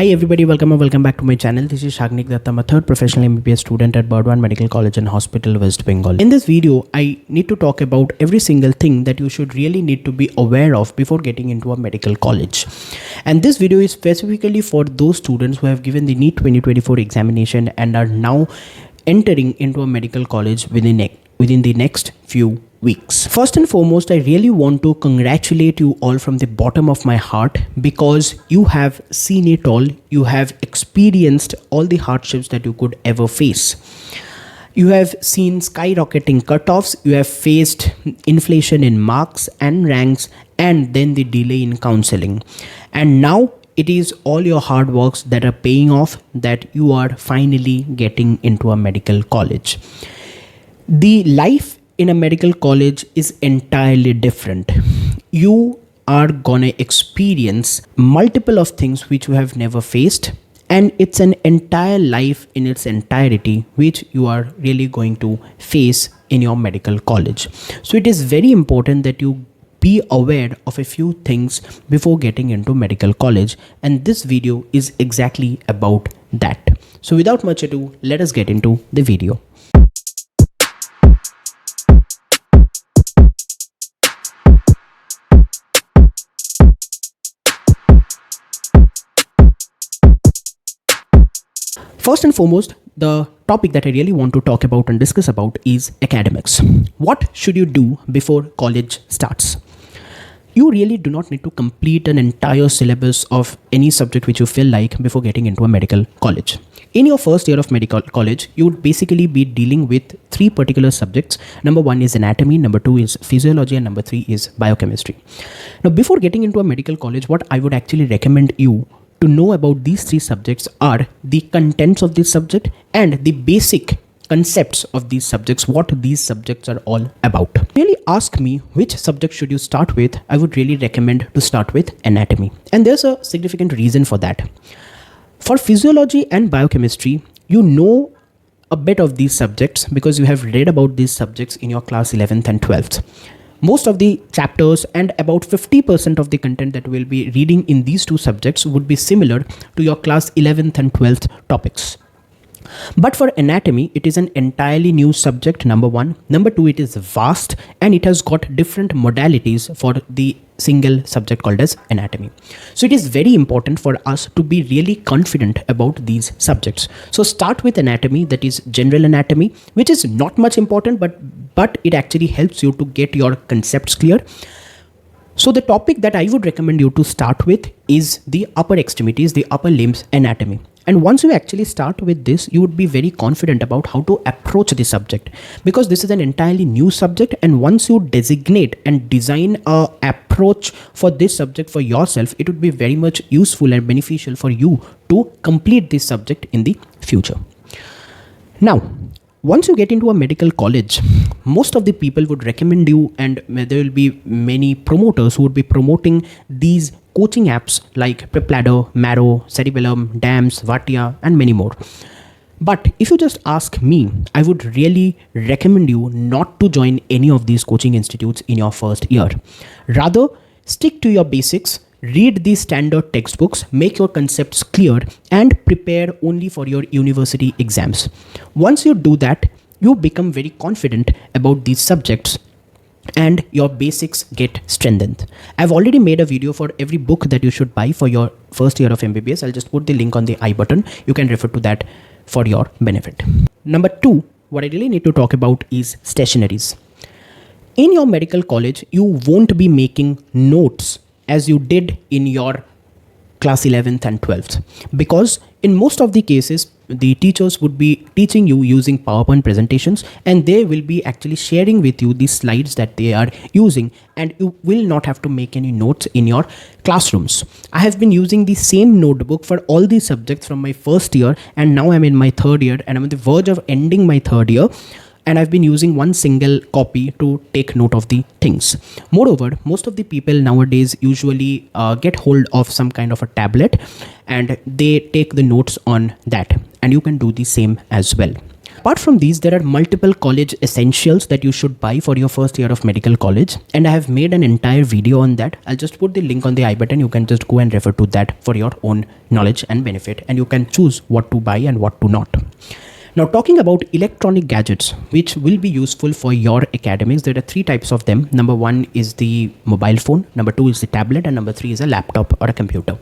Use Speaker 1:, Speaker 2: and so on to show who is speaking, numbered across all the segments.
Speaker 1: Hi everybody, welcome back to my channel. This is Sagnick Dutta. I'm a third professional MBBS student at Burdwan Medical College and Hospital, West Bengal. In this video, I need to talk about every single thing that you should really need to be aware of before getting into a medical college. And this video is specifically for those students who have given the NEET 2024 examination and are now entering into a medical college within the next few weeks. First and foremost, I really want to congratulate you all from the bottom of my heart because you have seen it all. You have experienced all the hardships that you could ever face. You have seen skyrocketing cutoffs, you have faced inflation in marks and ranks, and then the delay in counseling. And now it is all your hard works that are paying off, that you are finally getting into a medical college. The life in a medical college is entirely different. You are gonna experience multiple of things which you have never faced, and it's an entire life in its entirety which you are really going to face in your medical college. So it is very important that you be aware of a few things before getting into medical college, and this video is exactly about that. So without much ado, let us get into the video. First and foremost, the topic that I really want to talk about and discuss about is academics. What should you do before college starts? You really do not need to complete an entire syllabus of any subject which you feel like before getting into a medical college. In your first year of medical college, you would basically be dealing with three particular subjects. Number one is anatomy, number two is physiology, and number three is biochemistry. Now, before getting into a medical college, what I would actually recommend you to know about these three subjects are the contents of this subject and the basic concepts of these subjects, what these subjects are all about. Really ask me which subject should you start with, I would really recommend to start with anatomy. And there's a significant reason for that. For physiology and biochemistry, you know a bit of these subjects because you have read about these subjects in your class 11th and 12th. Most of the chapters and about 50% of the content that we'll be reading in these two subjects would be similar to your class 11th and 12th topics. But for anatomy, it is an entirely new subject, number one. Number two, it is vast and it has got different modalities for the single subject called as anatomy. So it is very important for us to be really confident about these subjects. So start with anatomy, that is general anatomy, which is not much important, but it actually helps you to get your concepts clear. So the topic that I would recommend you to start with is the upper extremities, the upper limbs anatomy. And once you actually start with this, you would be very confident about how to approach the subject because this is an entirely new subject. And once you designate and design an approach for this subject for yourself, it would be very much useful and beneficial for you to complete this subject in the future. Now, once you get into a medical college, most of the people would recommend you, and there will be many promoters who would be promoting these coaching apps like Prepladder, Marrow, Cerebellum, DAMS, Vatia, and many more. But if you just ask me, I would really recommend you not to join any of these coaching institutes in your first year. Rather, stick to your basics, read these standard textbooks, make your concepts clear, and prepare only for your university exams. Once you do that, you become very confident about these subjects and your basics get strengthened. I've already made a video for every book that you should buy for your first year of MBBS. I'll just put the link on the I button. You can refer to that for your benefit. Number two, what I really need to talk about is stationaries. In your medical college, you won't be making notes as you did in your class 11th and 12th, because in most of the cases, the teachers would be teaching you using PowerPoint presentations, and they will be actually sharing with you the slides that they are using, and you will not have to make any notes in your classrooms. I have been using the same notebook for all these subjects from my first year, and now I'm in my third year and I'm on the verge of ending my third year. And I've been using one single copy to take note of the things. Moreover, most of the people nowadays usually get hold of some kind of a tablet and they take the notes on that. And you can do the same as well. Apart from these, there are multiple college essentials that you should buy for your first year of medical college, and I have made an entire video on that. I'll just put the link on the I button. You can just go and refer to that for your own knowledge and benefit, and you can choose what to buy and what to not. Now, talking about electronic gadgets which will be useful for your academics, there are three types of them. Number one is the mobile phone, number two is the tablet, and number three is a laptop or a computer.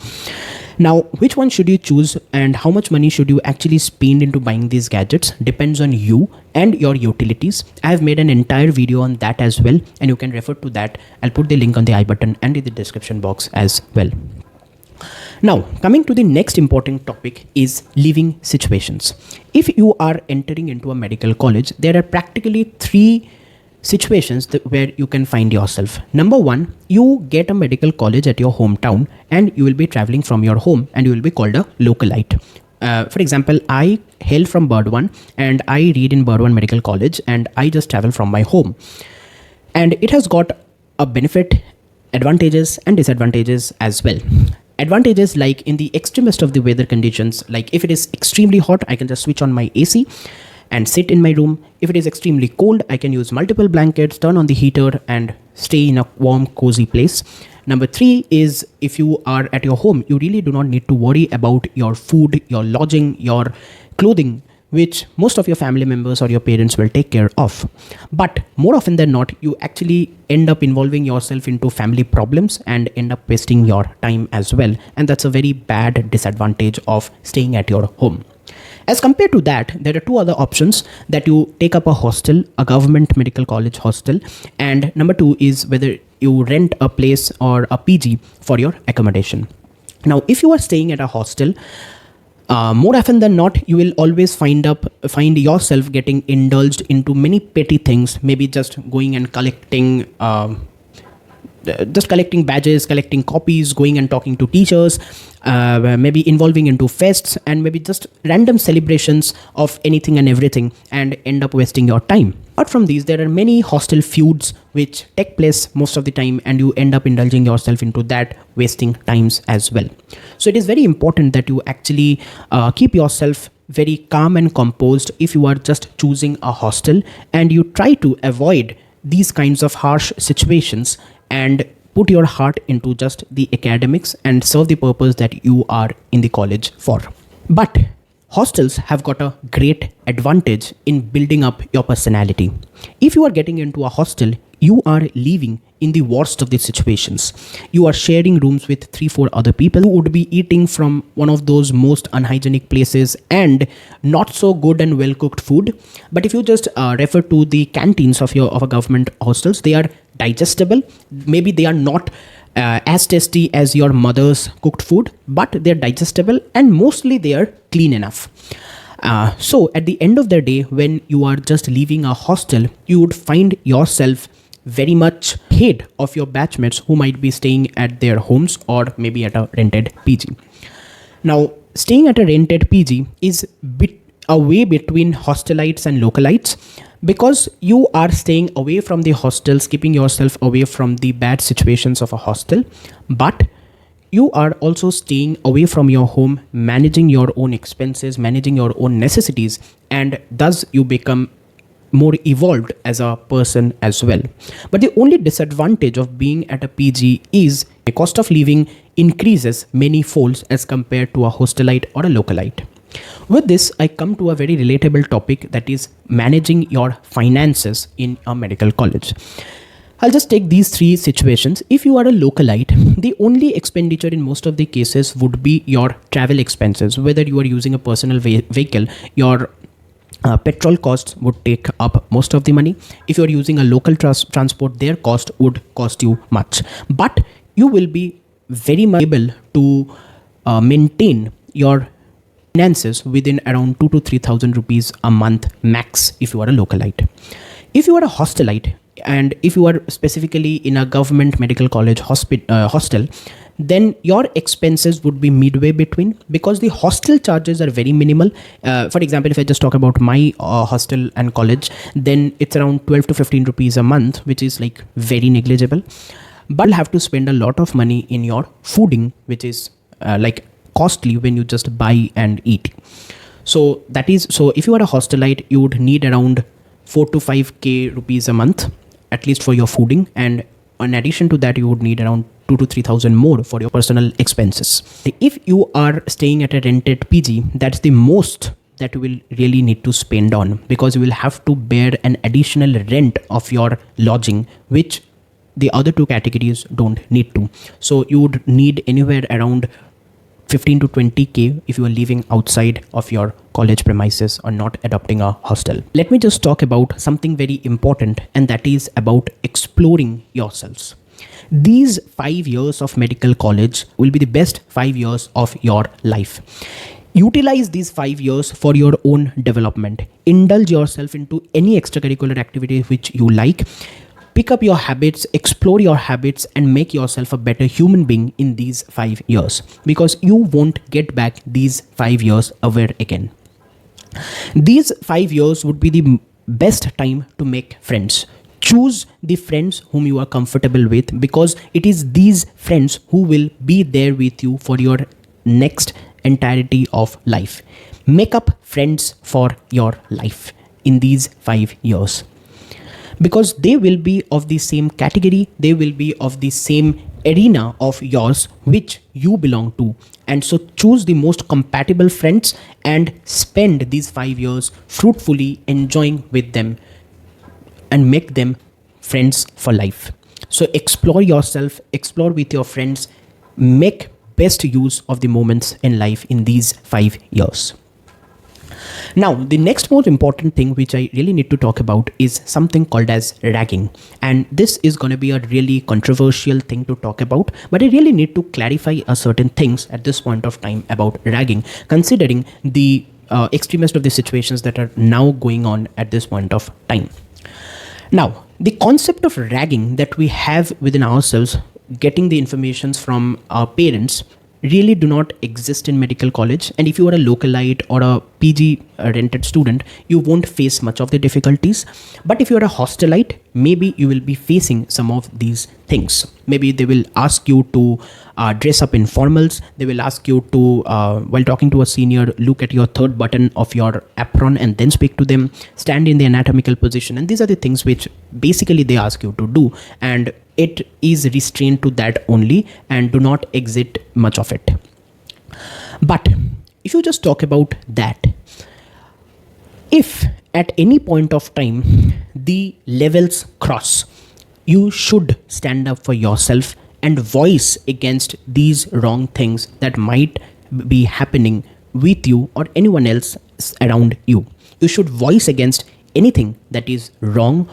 Speaker 1: Now, which one should you choose and how much money should you actually spend into buying these gadgets depends on you and your utilities. I have made an entire video on that as well, and you can refer to that. I'll put the link on the I button and in the description box as well. Now, coming to the next important topic is living situations. If you are entering into a medical college, there are practically three situations where you can find yourself. Number one, you get a medical college at your hometown and you will be traveling from your home and you will be called a localite. For example, I hail from Burdwan and I read in Burdwan Medical College and I just travel from my home. And it has got a benefit, advantages and disadvantages as well. Advantages like in the extremest of the weather conditions, like if it is extremely hot, I can just switch on my AC and sit in my room. If it is extremely cold, I can use multiple blankets, turn on the heater and stay in a warm, cozy place. Number three is if you are at your home, you really do not need to worry about your food, your lodging, your clothing, which most of your family members or your parents will take care of. But more often than not, you actually end up involving yourself into family problems and end up wasting your time as well. And that's a very bad disadvantage of staying at your home. As compared to that, there are two other options: that you take up a hostel, a government medical college hostel, and number two is whether you rent a place or a PG for your accommodation. Now, if you are staying at a hostel, more often than not, you will always find yourself getting indulged into many petty things, maybe just going and collecting badges, collecting copies, going and talking to teachers, maybe involving into fests and maybe just random celebrations of anything and everything, and end up wasting your time. Apart from these, there are many hostel feuds which take place most of the time, and you end up indulging yourself into that, wasting times as well. So it is very important that you actually keep yourself very calm and composed if you are just choosing a hostel, and you try to avoid these kinds of harsh situations and put your heart into just the academics and serve the purpose that you are in the college for. But hostels have got a great advantage in building up your personality. If you are getting into a hostel, you are living in the worst of the situations. You are sharing rooms with 3-4 other people who would be eating from one of those most unhygienic places and not so good and well cooked food. But if you just refer to the canteens of a government hostels, they are digestible. Maybe they are not as tasty as your mother's cooked food, but they're digestible and mostly they are clean enough. So at the end of the day, when you are just leaving a hostel, you would find yourself very much ahead of your batchmates who might be staying at their homes or maybe at a rented PG. Now, staying at a rented PG is a way between hostelites and localites, because you are staying away from the hostels, keeping yourself away from the bad situations of a hostel, but you are also staying away from your home, managing your own expenses, managing your own necessities, and thus you become more evolved as a person as well. But the only disadvantage of being at a PG is the cost of living increases many folds as compared to a hostelite or a localite. With this, I come to a very relatable topic, that is managing your finances in a medical college. I'll just take these three situations. If you are a localite, the only expenditure in most of the cases would be your travel expenses. Whether you are using a personal vehicle, your petrol costs would take up most of the money. If you are using a local transport, their cost would cost you much. But you will be very much able to maintain your finances within around 2,000 to 3,000 rupees a month max if you are a localite. If you are a hostelite, and if you are specifically in a government medical college hostel, then your expenses would be midway between, because the hostel charges are very minimal. For example, if I just talk about my hostel and college, then it's around 12 to 15 rupees a month, which is like very negligible. But you'll have to spend a lot of money in your fooding, which is like costly when you just buy and eat. So that is, so if you are a hostelite, you would need around 4 to 5k rupees a month, at least for your fooding. And in addition to that, you would need around 2 to 3,000 more for your personal expenses. If you are staying at a rented PG, that's the most that you will really need to spend on, because you will have to bear an additional rent of your lodging, which the other two categories don't need to. So you would need anywhere around 15 to 20k if you are living outside of your college premises or not adopting a hostel. Let me just talk about something very important, and that is about exploring yourselves. These 5 years of medical college will be the best 5 years of your life. Utilize these 5 years for your own development. Indulge yourself into any extracurricular activity which you like. Pick up your habits, explore your habits, and make yourself a better human being in these 5 years, because you won't get back these 5 years ever again. These 5 years would be the best time to make friends. Choose the friends whom you are comfortable with, because it is these friends who will be there with you for your next entirety of life. Make up friends for your life in these 5 years, because they will be of the same category, they will be of the same arena of yours which you belong to. And so choose the most compatible friends and spend these 5 years fruitfully enjoying with them and make them friends for life. So explore yourself, explore with your friends, make best use of the moments in life in these 5 years. Now, the next most important thing which I really need to talk about is something called as ragging. And this is going to be a really controversial thing to talk about, but I really need to clarify a certain things at this point of time about ragging, considering the extremest of the situations that are now going on at this point of time. Now, the concept of ragging that we have within ourselves, getting the informations from our parents, really do not exist in medical college. And if you are a localite or a PG rented student, you won't face much of the difficulties. But if you are a hostelite, maybe you will be facing some of these things. Maybe they will ask you to dress up in formals. They will ask you to, while talking to a senior, look at your third button of your apron and then speak to them, stand in the anatomical position. And these are the things which basically they ask you to do. And it is restrained to that only, and do not exit much of it. But if you just talk about that, if at any point of time the levels cross, you should stand up for yourself and voice against these wrong things that might be happening with you or anyone else around you. You should voice against anything that is wrong,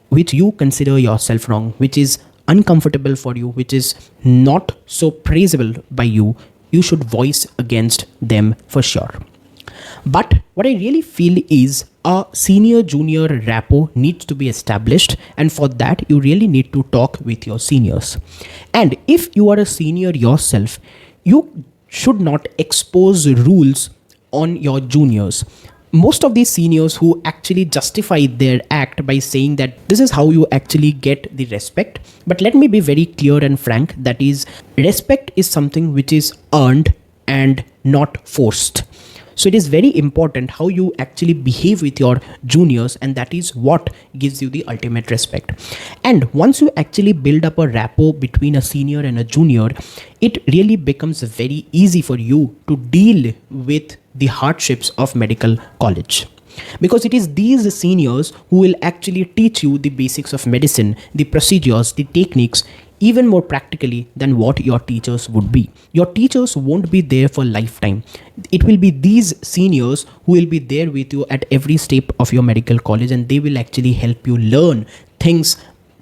Speaker 1: which you consider yourself wrong, which is uncomfortable for you, which is not so praisable by you. You should voice against them for sure. But what I really feel is a senior junior rapport needs to be established, and for that you really need to talk with your seniors. And if you are a senior yourself, you should not expose rules on your juniors. Most of these seniors who actually justify their act by saying that this is how you actually get the respect. But let me be very clear and frank, that is, respect is something which is earned and not forced. So it is very important how you actually behave with your juniors, and that is what gives you the ultimate respect. And once you actually build up a rapport between a senior and a junior, it really becomes very easy for you to deal with the hardships of medical college. Because it is these seniors who will actually teach you the basics of medicine, the procedures, the techniques, even more practically than what your teachers would be. Your teachers won't be there for lifetime. It will be these seniors who will be there with you at every step of your medical college, and they will actually help you learn things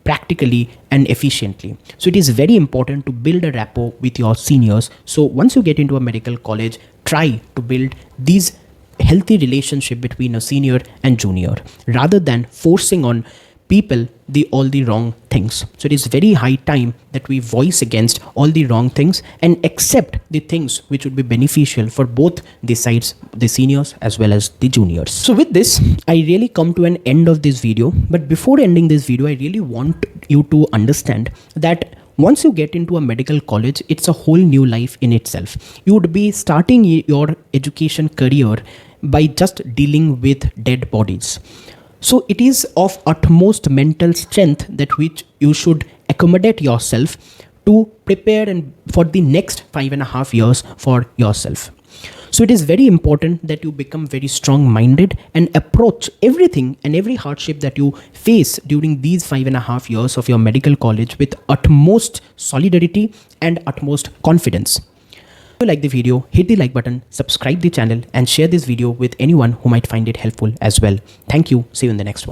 Speaker 1: practically and efficiently. So it is very important to build a rapport with your seniors. So once you get into a medical college, try to build these healthy relationship between a senior and junior, rather than forcing on people all the wrong things. So it is very high time that we voice against all the wrong things and accept the things which would be beneficial for both the sides, the seniors as well as the juniors. So with this, I really come to an end of this video. But before ending this video, I really want you to understand that once you get into a medical college, it's a whole new life in itself. You would be starting your education career by just dealing with dead bodies. So it is of utmost mental strength that which you should accommodate yourself to prepare and for the next 5.5 years for yourself. So it is very important that you become very strong minded and approach everything and every hardship that you face during these 5.5 years of your medical college with utmost solidarity and utmost confidence. If you like the video, hit the like button, subscribe the channel and share this video with anyone who might find it helpful as well. Thank you. See you in the next one.